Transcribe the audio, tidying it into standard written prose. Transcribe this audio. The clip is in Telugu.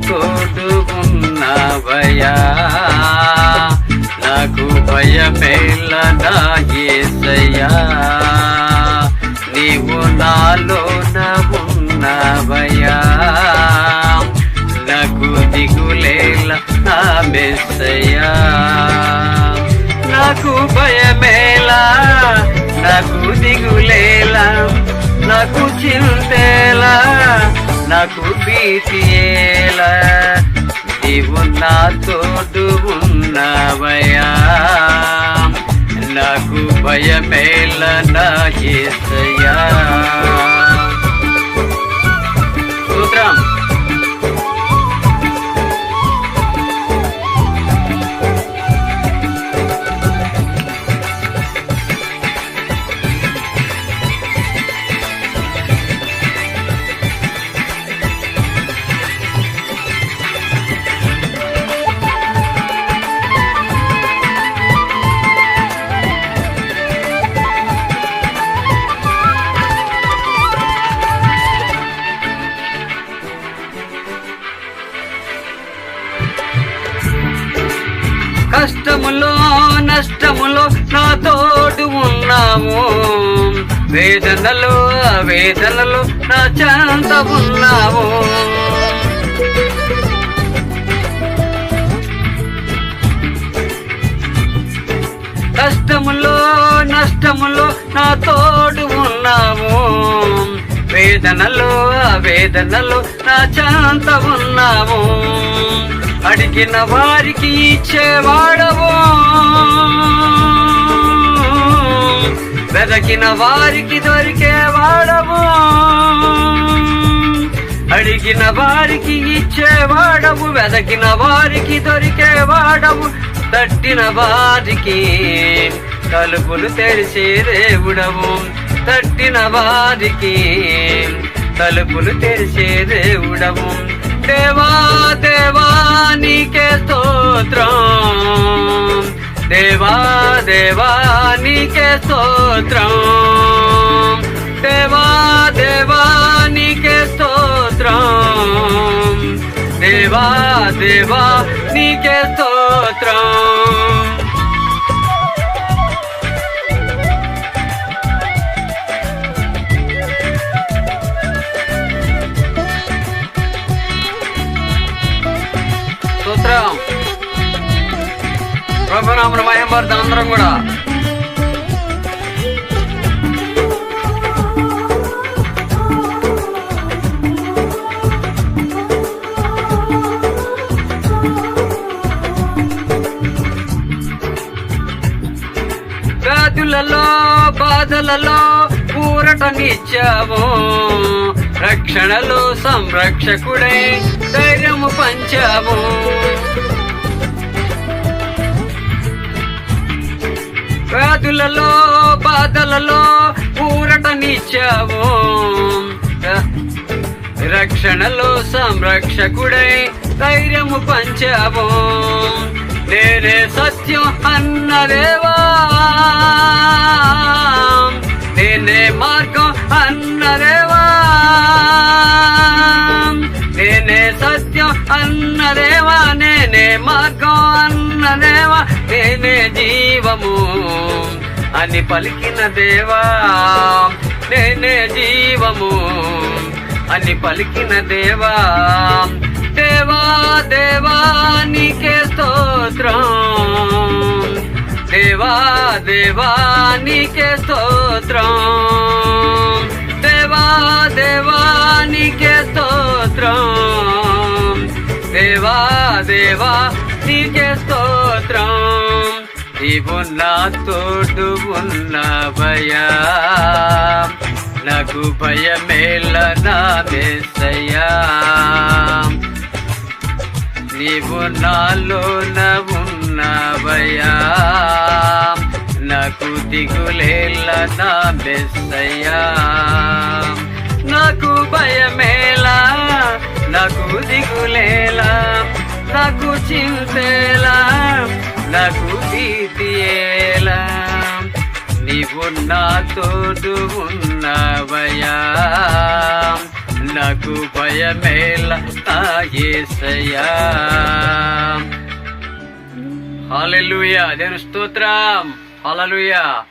తోడు ఉన్నవయ్యా, నాకు భయమేల నా యేసయ్యా, నీవు నాలోన ఉన్నవయ్యా, నాకు దిగులేల నా మెస్సయ్యా, నాకు భయమేలా, నాకు దిగులేలా, నాకు చింతేలా, నాకు భీతియేలా, నీవు నా తోడు ఉన్నవయ్యా, నాకు భయమేలా నా యేసయ్యా. స్తోత్రం. కష్టములో నష్టములో నా తోడు ఉన్నావు, వేదనలో వేదనలో నా చెంత ఉన్నావు, కష్టములో నష్టములో నా తోడు ఉన్నావు, వేదనలో వేదనలో నా చెంత ఉన్నావు, అడిగిన వారికి ఇచ్చేవాడవు, వెదకిన వారికి దొరికేవాడవు, అడిగిన వారికి ఇచ్చేవాడవు, వెదకిన వారికి దొరికేవాడవు, తట్టిన వారికి తలుపులు తెరిచే దేవుడవు, తట్టిన వారికి తలుపులు తెరిచే దేవుడవు, దేవా దేవా నీకే స్తోత్రం, దేవా దేవా నీకే స్తోత్రం, దేవా దేవా నీకే స్తోత్రం, దేవా దేవా నీకే స్తోత్రం. ప్రభునామమున మహిమపడతాం అందరం కూడా. వ్యాధులలో బాధలలో ఊరటనిచ్చావు, రక్షణలో సంరక్షకుడై ధైర్యము పంచావు, వ్యాధులలో బాధలలో ఊరటనిచ్చావు, రక్షణలో సంరక్షకుడై ధైర్యము పంచావు, నేనే సత్యం అన్నదేవా, నేనే మార్గం అన్నదేవా, నేనే సత్యం అన్నదేవా, నేనే మార్గం అన్నదేవా, నేనే జీవము అని పలికిన దేవా, నేనే జీవము అని పలికిన దేవా, దేవా దేవా నీకే స్తోత్రం, దేవా దేవా నీకే స్తోత్రం, దేవా దేవా నీకే స్తోత్రం, దేవా దేవా నీకే స్తోత్రం. నీవు నా తోడు ఉన్నవయ్యా, నాకు భయమేల నా యేసయ్యా, నీవు నాలోన ఉన్నవయ్యా, నాకు దిగులేల నా మెస్సయ్యా, నాకు భయమేలా, నాకు దిగులేలా, నాకు చింతేలా, నాకు భీతియేలా, నీవు నా తోడు ఉన్నవయ్యా, నాకు భయమేల నా యేసయ్యా. హల్లెలూయా. దేవుని స్తోత్రం. హల్లెలూయా.